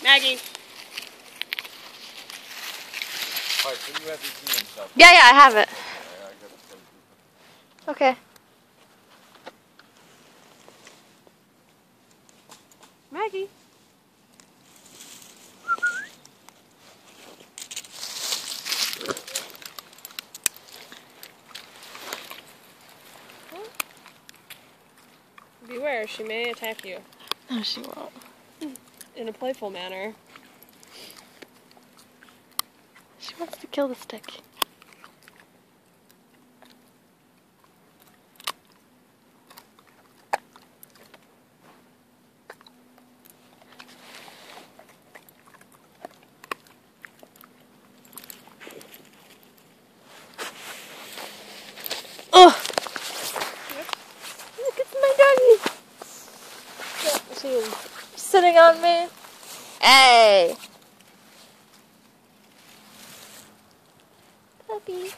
Maggie. Alright, so you have your key and stuff. Yeah, I have it. Okay. Maggie. Beware, she may attack you. No, she won't. In a playful manner. She wants to kill the stick. Oh! Look, it's my doggy! Yeah, she's sitting on me. Hey! Puppy.